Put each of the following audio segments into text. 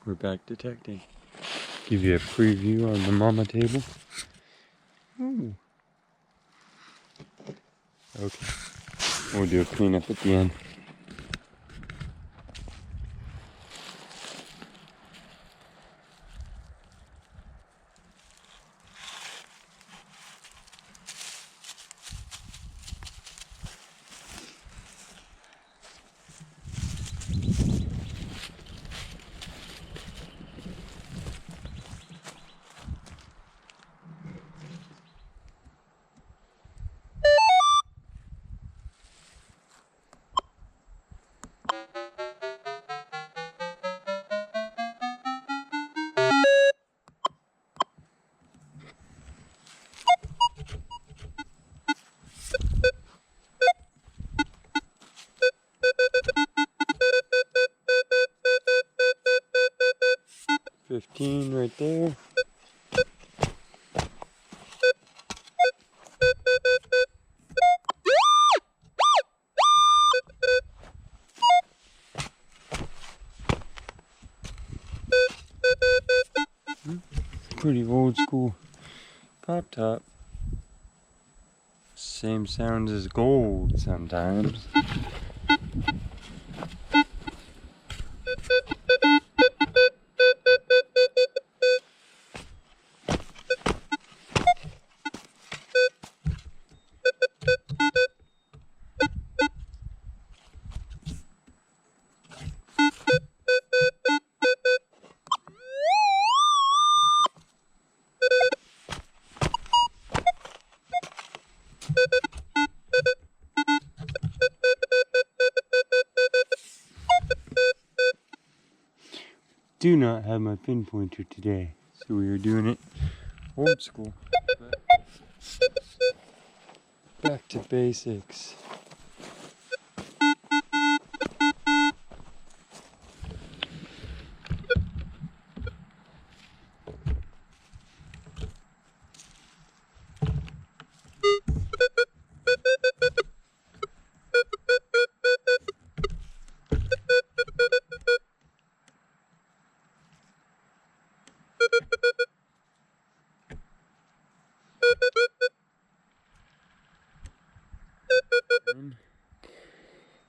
We're back detecting. Give you a preview on the mama table. Ooh. Okay. We'll do a cleanup at the end. $15 right there. Pretty old school pop top. Same sounds as gold sometimes. Do not have my pinpointer today, so we are doing it old school. Back to basics.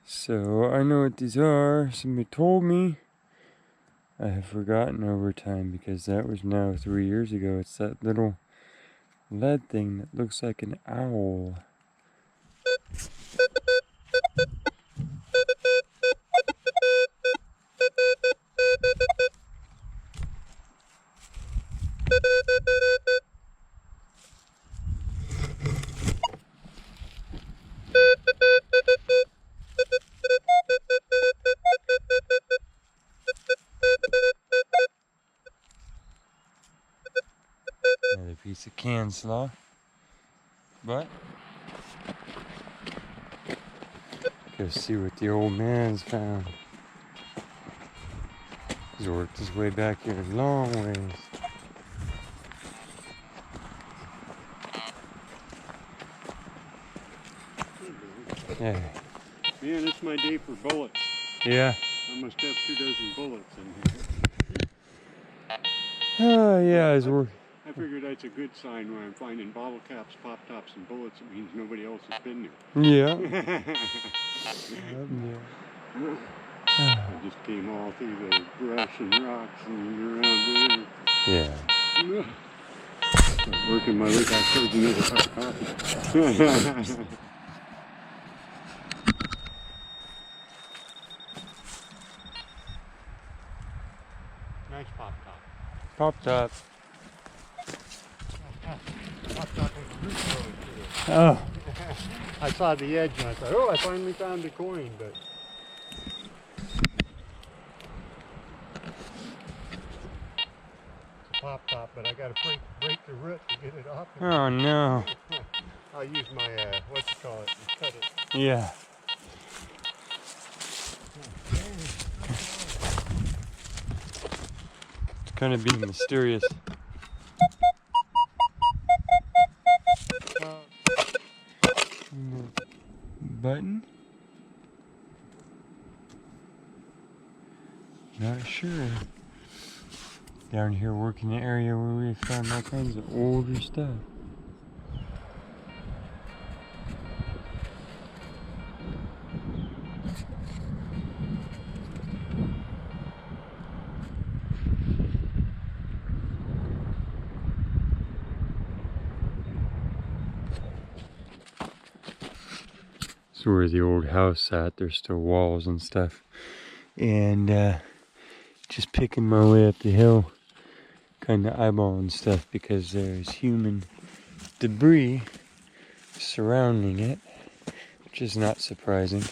So I know what these are. Somebody told me. I have forgotten over time because that was now 3 years ago. It's that little lead thing that looks like an owl. Another piece of can slaw, but go see what the old man's found. He's worked his way back here a long ways. Yeah. Man, it's my day for bullets. Yeah. I must have 24 bullets in here. Oh, yeah, his work. I figured that's a good sign when I'm finding bottle caps, pop tops, and bullets. It means nobody else has been there. Yeah. I just came all through the brush and rocks and around there. Yeah. Start working my way back towards another cup of coffee. Nice pop top. Pop top. Pop top with the root going through it. Oh. I saw the edge and I thought, oh, I finally found the coin, but it's a pop top, but I got to break the root to get it off. Oh no. I'll use my what you call it and cut it. Yeah. It's kind of being mysterious. Button? Not sure. down here working the area where we found all kinds of older stuff. So where the old house sat, there's still walls and stuff. And just picking my way up the hill, kind of eyeballing stuff because there's human debris surrounding it, which is not surprising.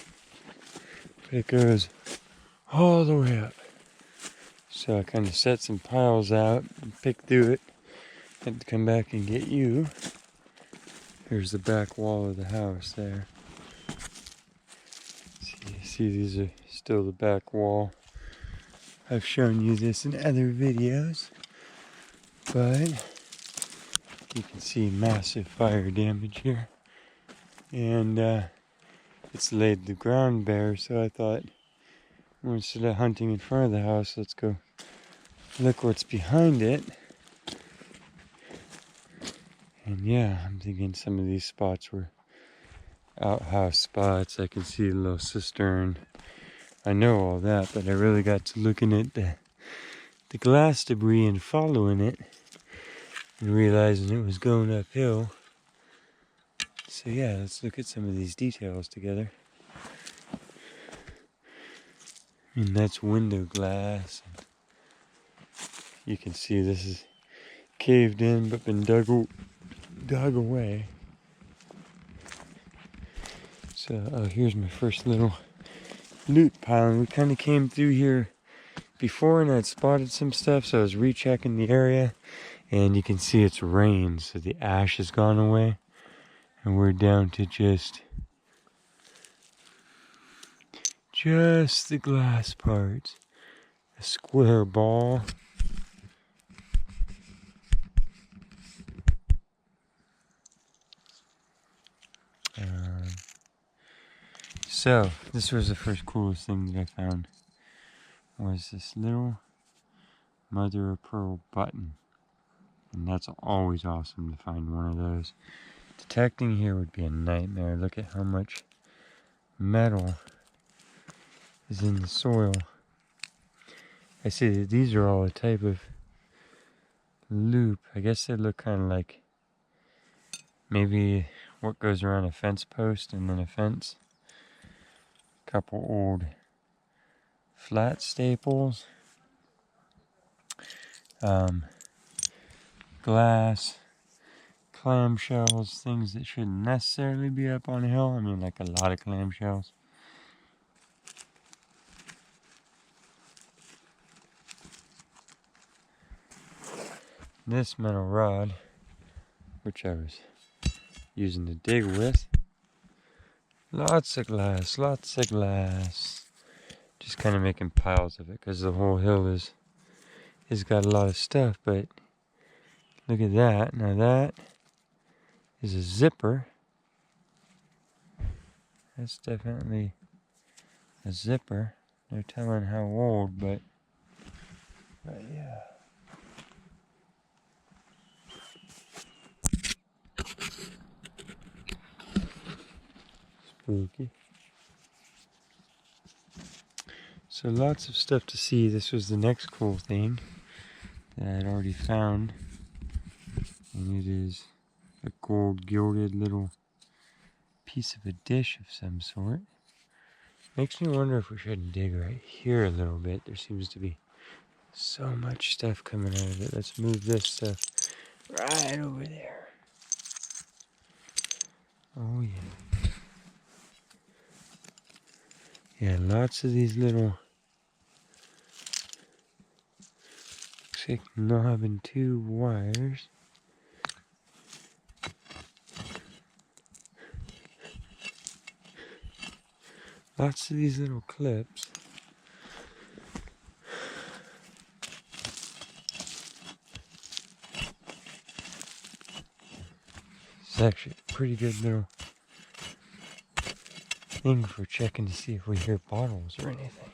But it goes all the way up. So I kind of set some piles out and picked through it. Had to come back and get you. Here's the back wall of the house there. See, these are still the back wall. I've shown you this in other videos, but you can see massive fire damage here. And it's laid the ground bare, so I thought, well, instead of hunting in front of the house, let's go look what's behind it. And yeah, I'm thinking some of these spots were outhouse spots. I can see a little cistern. I know all that, but I really got to looking at the glass debris and following it and realizing it was going uphill. So yeah, let's look at some of these details together. And that's window glass. You can see this is caved in but been dug away. So here's my first little loot pile. And we kind of came through here before and I'd spotted some stuff, so I was rechecking the area. And you can see it's rained, so the ash has gone away. And we're down to just the glass parts. A square ball. So this was the first coolest thing that I found. Was this little mother of pearl button. And that's always awesome to find one of those. Detecting here would be a nightmare. Look at how much metal is in the soil. I see that these are all a type of loop. I guess they look kind of like maybe what goes around a fence post and then a fence. Couple old flat staples. Glass, clamshells, things that shouldn't necessarily be up on a hill. I mean, like a lot of clamshells. This metal rod, which I was using to dig with. Lots of glass, lots of glass. Just kind of making piles of it because the whole hill is got a lot of stuff. But look at that. Now that is a zipper. That's definitely a zipper. No telling how old, but yeah. Spooky. So lots of stuff to see. This was the next cool thing that I had already found. And it is a gold gilded little piece of a dish of some sort. Makes me wonder if we shouldn't dig right here a little bit. There seems to be so much stuff coming out of it. Let's move this stuff right over there. Oh yeah. Yeah, lots of these little looks like knob and two wires. Lots of these little clips. It's actually a pretty good little thing for checking to see if we hear bottles or anything.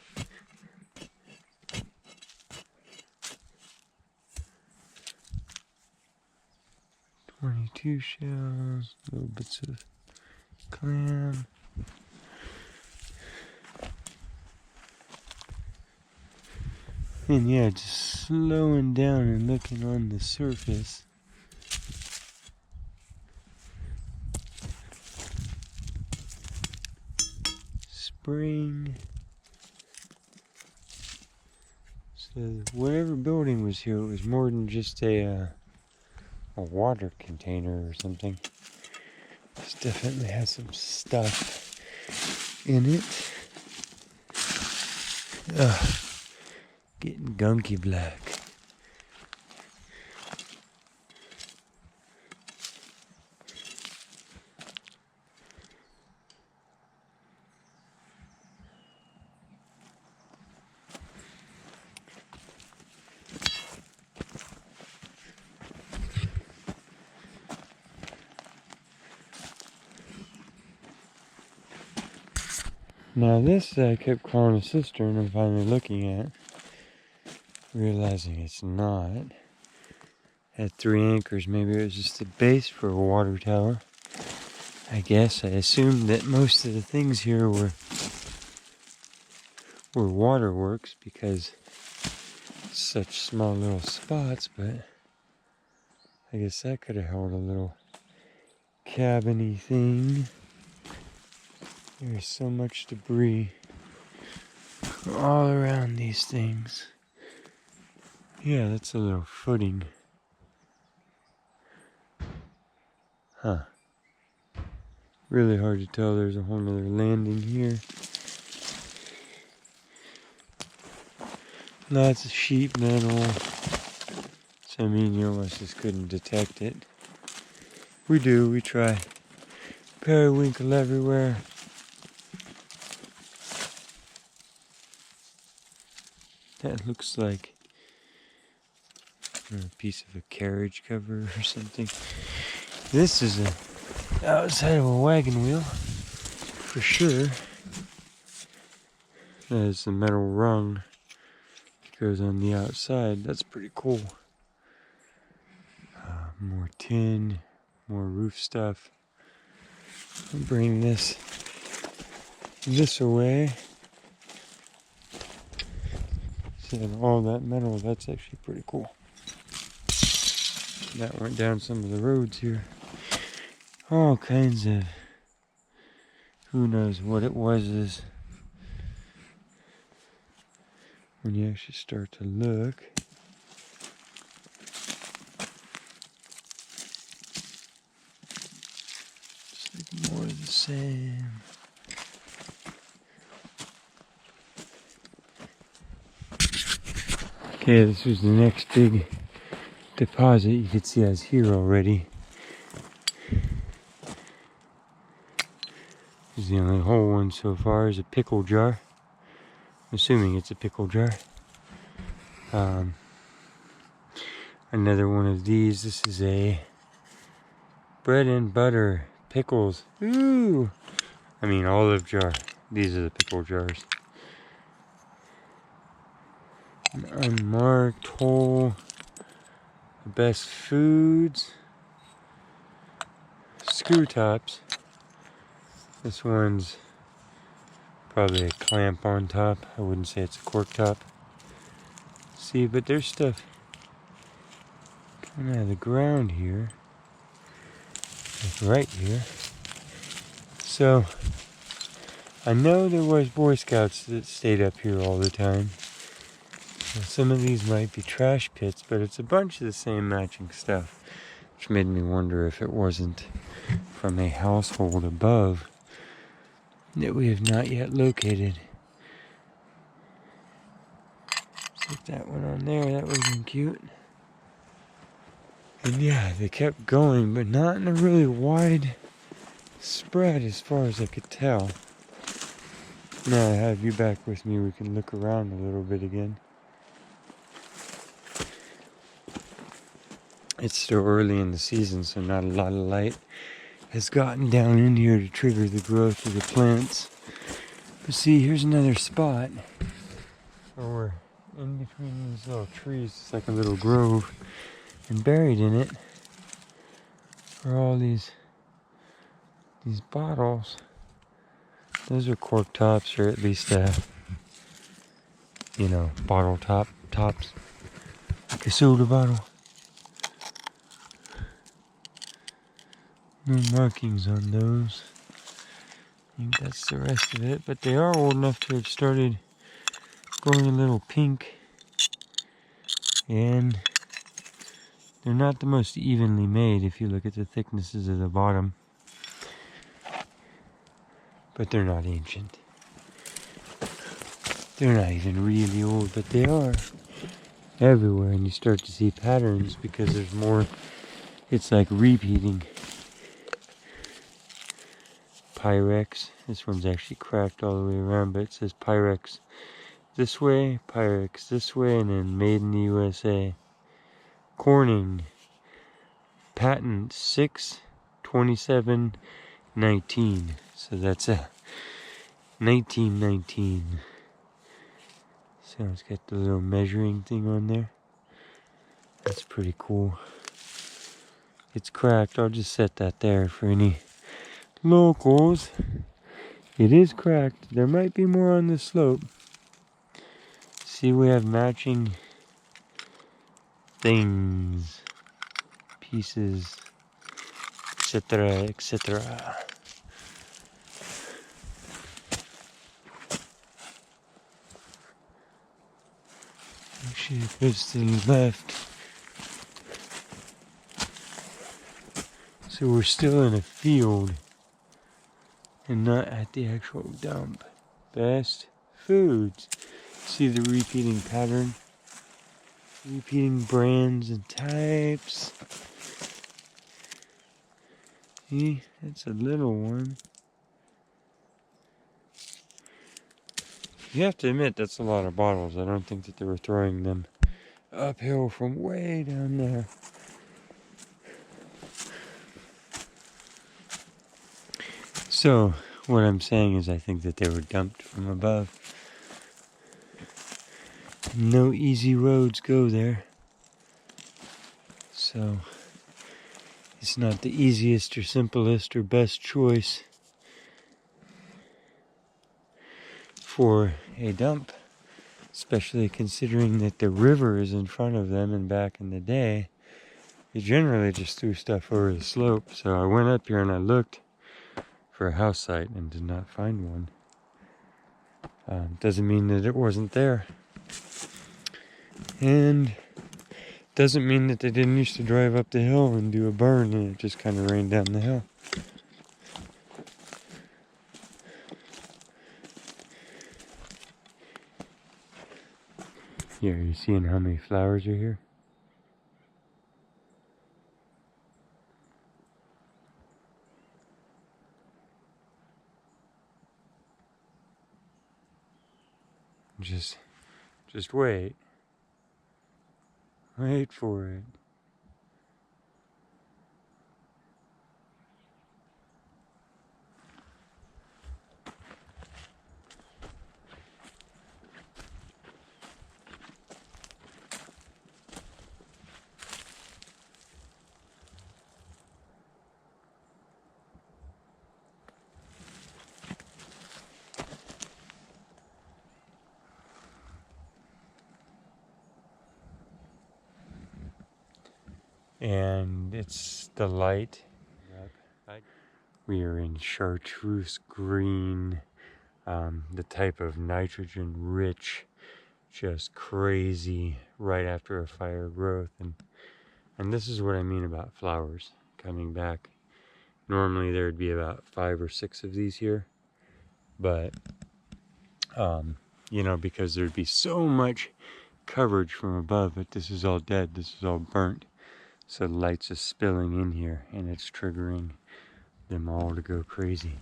22 shells, little bits of clam. And yeah, just slowing down and looking on the surface. Spring. So whatever building was here, it was more than just a water container or something. This definitely has some stuff in it. Ugh, getting gunky black. Now this I kept calling a cistern and finally looking at, realizing it's not. Had 3 anchors, maybe it was just a base for a water tower. I guess I assumed that most of the things here were waterworks because such small little spots, but I guess that could have held a little cabin-y thing. There's so much debris all around these things. Yeah, that's a little footing. Huh. Really hard to tell. There's a whole nother landing here. Lots of sheet metal. So I mean, you almost just couldn't detect it. We try. Periwinkle everywhere. That looks like a piece of a carriage cover or something. This is outside of a wagon wheel, for sure. That is the metal rung that goes on the outside. That's pretty cool. More tin, more roof stuff. I'll bring this away. And all that metal, that's actually pretty cool. That went down some of the roads here. All kinds of, who knows what it was is when you actually start to look. Just like more of the same. Okay, this was the next big deposit. You can see I was here already. This is the only whole one so far, is a pickle jar. I'm assuming it's a pickle jar. Another one of these. This is a bread and butter pickles. Ooh! I mean olive jar. These are the pickle jars. An unmarked hole. The best foods. Screw tops. This one's probably a clamp on top. I wouldn't say it's a cork top. See, but there's stuff coming out of the ground here. Like right here. So, I know there was Boy Scouts that stayed up here all the time. So some of these might be trash pits, but it's a bunch of the same matching stuff. Which made me wonder if it wasn't from a household above that we have not yet located. Stick that one on there, that would have been cute. And yeah, they kept going, but not in a really wide spread as far as I could tell. Now I have you back with me, we can look around a little bit again. It's still early in the season, so not a lot of light has gotten down in here to trigger the growth of the plants. But see, here's another spot where we're in between these little trees. It's like a little grove, and buried in it for all these bottles. Those are cork tops, or at least you know, bottle tops, like a soda bottle. No markings on those. I think that's the rest of it, but they are old enough to have started going a little pink, and they're not the most evenly made if you look at the thicknesses of the bottom, but they're not ancient. They're not even really old, but they are everywhere, and you start to see patterns because there's more. It's like repeating. Pyrex. This one's actually cracked all the way around, but it says Pyrex this way, Pyrex this way, and then made in the USA. Corning. Patent 6/27/19. So that's a 1919. So it's got the little measuring thing on there. That's pretty cool. It's cracked. I'll just set that there for any locals. It is cracked. There might be more on the slope. See, we have matching things, pieces, etc., etc. Actually, it goes to the left. So we're still in a field and not at the actual dump. Best foods. See the repeating pattern? Repeating brands and types. See, that's a little one. You have to admit that's a lot of bottles. I don't think that they were throwing them uphill from way down there. So, what I'm saying is I think that they were dumped from above. No easy roads go there. So, it's not the easiest or simplest or best choice for a dump. Especially considering that the river is in front of them, and back in the day, they generally just threw stuff over the slope. So I went up here and I looked for a house site and did not find one. Doesn't mean that it wasn't there. And doesn't mean that they didn't used to drive up the hill and do a burn and it just kind of rained down the hill. Yeah, are you seeing how many flowers are here? Just wait. Wait for it. And it's the light. We are in chartreuse green, the type of nitrogen rich, just crazy right after a fire growth. And this is what I mean about flowers coming back. Normally there'd be about 5 or 6 of these here, but you know, because there'd be so much coverage from above, but this is all dead, this is all burnt. So the light's just spilling in here and it's triggering them all to go crazy.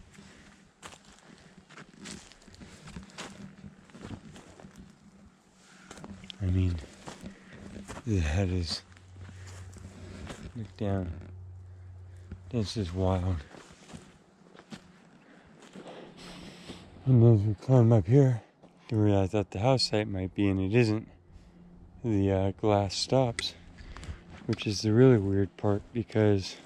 I mean, that is, look down. This is wild. And as we climb up here, where I thought the house site might be, and it isn't, the glass stops. Which is the really weird part, because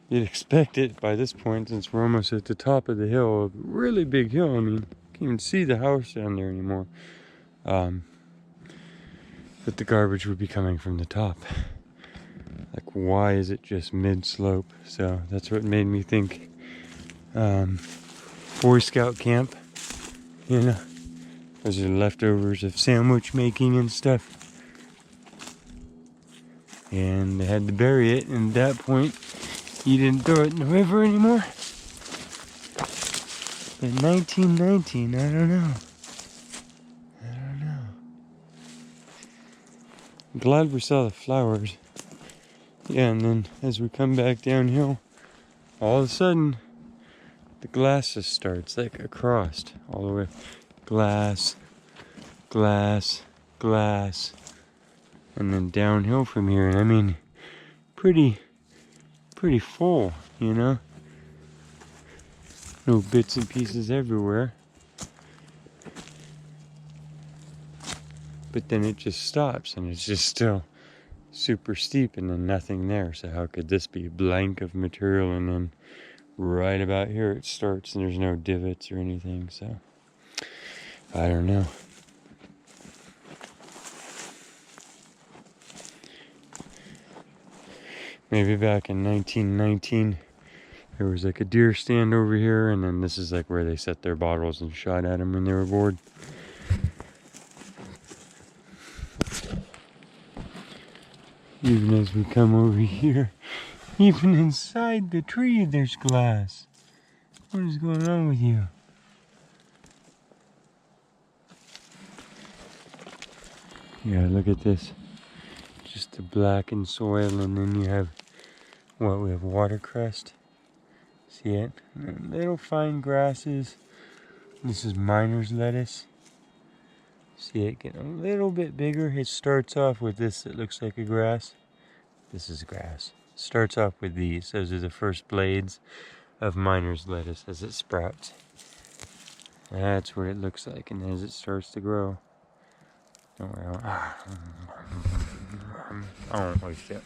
You'd expect it by this point, since we're almost at the top of the hill, a really big hill. I mean, you can't even see the house down there anymore. But the garbage would be coming from the top. Like, why is it just mid-slope? So that's what made me think Boy Scout camp, you know. Those are leftovers of sandwich making and stuff. And they had to bury it, and at that point, you didn't throw it in the river anymore. But 1919, I don't know. I'm glad we saw the flowers. Yeah, and then as we come back downhill, all of a sudden, the glass just starts, like across, all the way. Glass, glass, glass. And then downhill from here, and I mean, pretty full, you know? No bits and pieces everywhere. But then it just stops, and it's just still super steep, and then nothing there. So how could this be blank of material? And then right about here it starts, and there's no divots or anything. So I don't know. Maybe back in 1919 there was like a deer stand over here, and then this is like where they set their bottles and shot at them when they were bored. Even as we come over here, even inside the tree there's glass. What is going on with you? Yeah, look at this. Just the blackened soil, and then you have, what, we have watercress. See it? And little fine grasses. This is miner's lettuce. See it getting a little bit bigger. It starts off with this that looks like a grass. This is grass. It starts off with these. Those are the first blades of miner's lettuce as it sprouts. That's what it looks like, and as it starts to grow. Don't worry. Oh, holy shit.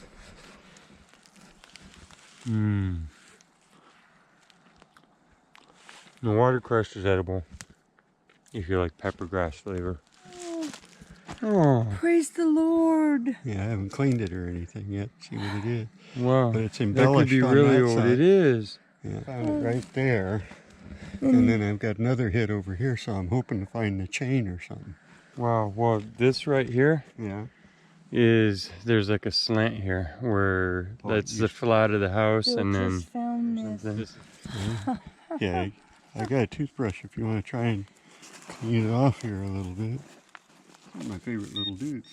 The watercress is edible if you like peppergrass flavor. Oh, praise the Lord. Yeah, I haven't cleaned it or anything yet. See what it is. Wow. But it's That embellished could be on really that old. side. It is. Yeah, found it right there. And then I've got another hit over here, so I'm hoping to find the chain or something. Wow. Well, this right here Yeah. is, there's like a slant here where that's the flat of the house, Bill and then just found this. something. Yeah, I got a toothbrush if you want to try and clean it off here a little bit. One of my favorite little dudes.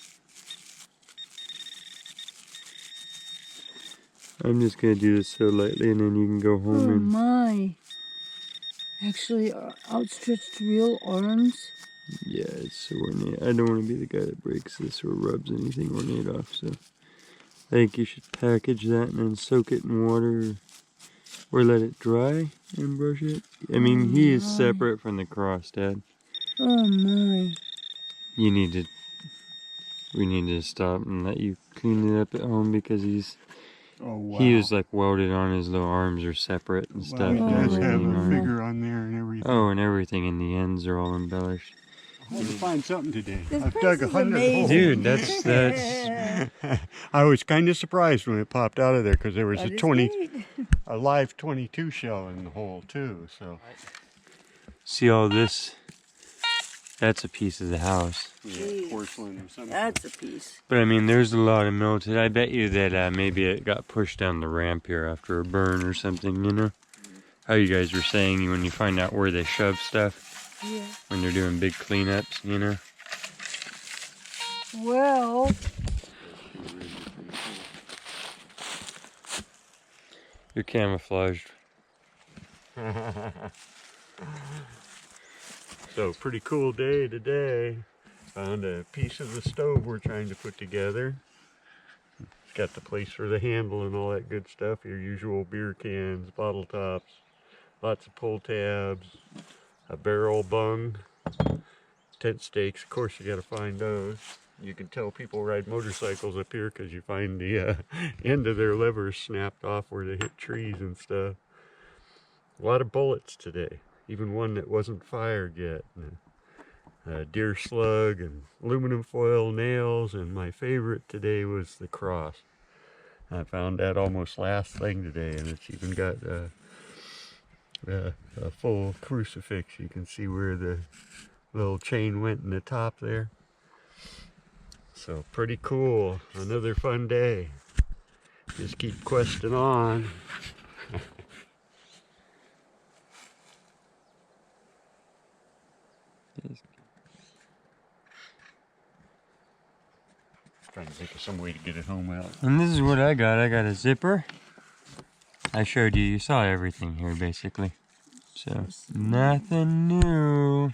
I'm just gonna do this so lightly, and then you can go home Oh and. my. Actually, outstretched real arms. Yeah, it's so ornate. I don't want to be the guy that breaks this or rubs anything ornate off, so I think you should package that and then soak it in water or let it dry and brush it. I mean, he is separate from the cross, Dad. Oh my. We need to stop and let you clean it up at home, because Oh, wow. he was like welded on, his little arms are separate and stuff. Wow, And it does have everything a on it. figure on there and everything. Oh, and everything in the ends are all embellished. I had to find something today. This I've place dug is 100 holes. Dude, that's I was kind of surprised when it popped out of there, because there was That a is 20, great. a live 22 shell in the hole too. So see all this? That's a piece of the house. yeah, porcelain or something. That's a piece. But I mean, there's a lot of melted. I bet you that maybe it got pushed down the ramp here after a burn or something, you know? How you guys were saying when you find out where they shove stuff, Yeah. when they're doing big cleanups, you know? Well, You're camouflaged. So pretty cool day today. Found a piece of the stove we're trying to put together. It's got the place for the handle and all that good stuff. Your usual beer cans, bottle tops, lots of pull tabs, a barrel bung, tent stakes. Of course, you got to find those. You can tell people ride motorcycles up here because you find the end of their levers snapped off where they hit trees and stuff. A lot of bullets today, even one that wasn't fired yet. Deer slug and aluminum foil nails, and my favorite today was the cross. I found that almost last thing today, and it's even got a full crucifix. You can see where the little chain went in the top there. So pretty cool. Another fun day. Just keep questing on. Trying to think of some way to get it home out. And this is what I got. I got a zipper. I showed you. You saw everything here, basically. So, nothing new.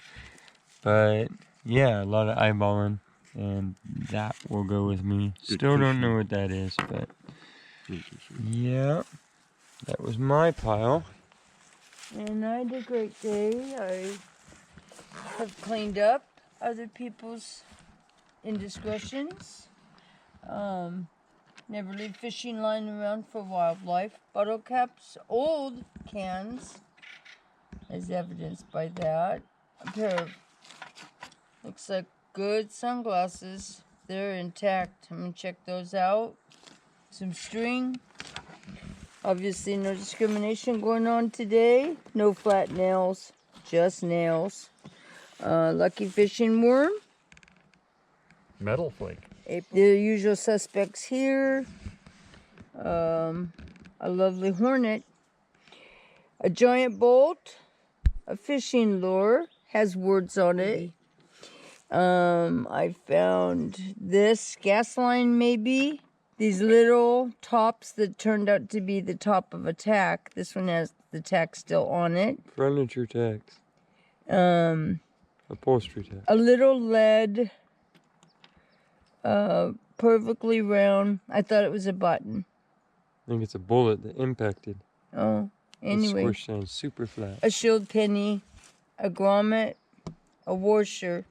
But, yeah, a lot of eyeballing. And that will go with me. Still don't know what that is, but... yeah. That was my pile. And I had a great day. I have cleaned up other people's indiscretions. Never leave fishing line around for wildlife. Bottle caps, old cans, as evidenced by that. A pair of, looks like good sunglasses. They're intact. I'm gonna check those out. Some string. Obviously no discrimination going on today. No flat nails, just nails. Lucky fishing worm. Metal flake. The usual suspects here. A lovely hornet. A giant bolt. A fishing lure. Has words on it. I found this gas line maybe. These little tops that turned out to be the top of a tack. This one has the tack still on it. Furniture tacks. Upholstery tack. A little lead. Perfectly round. I thought it was a button. I think it's a bullet that impacted. Oh, anyway. The squish sounds super flat. A shield penny, a grommet, a washer,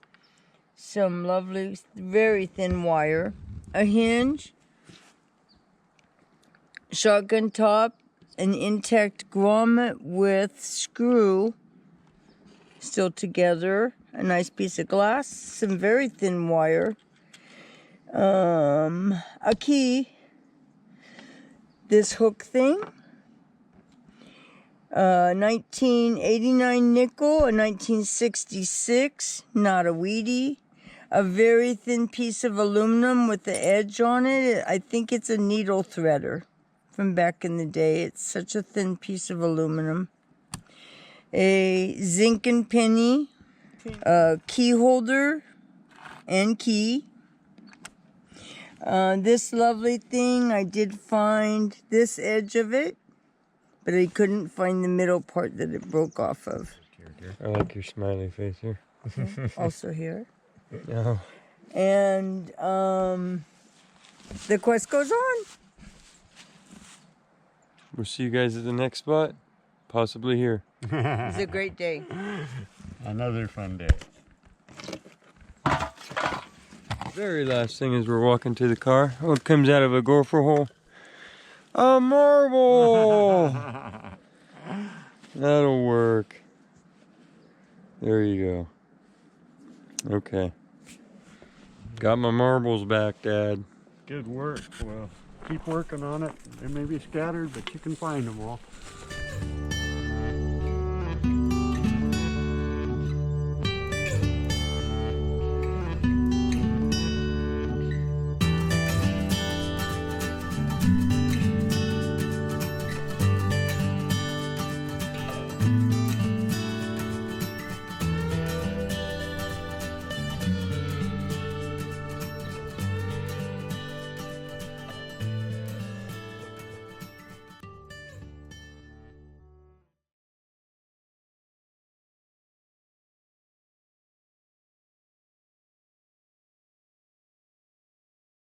some lovely, very thin wire, a hinge, shotgun top, an intact grommet with screw still together, a nice piece of glass, some very thin wire, a key, this hook thing, 1989 nickel, a 1966, not a weedy, a very thin piece of aluminum with the edge on it. I think it's a needle threader from back in the day. It's such a thin piece of aluminum. A zinc and penny, a key holder and key. This lovely thing, I did find this edge of it, but I couldn't find the middle part that it broke off of. I like your smiley face here. Also here. Oh. And the quest goes on. We'll see you guys at the next spot. Possibly here. It's a great day. Another fun day. Very last thing is we're walking to the car. What comes out of a gopher hole? A marble! That'll work. There you go. Okay. Got my marbles back, Dad. Good work. Well, keep working on it. They may be scattered, but you can find them all.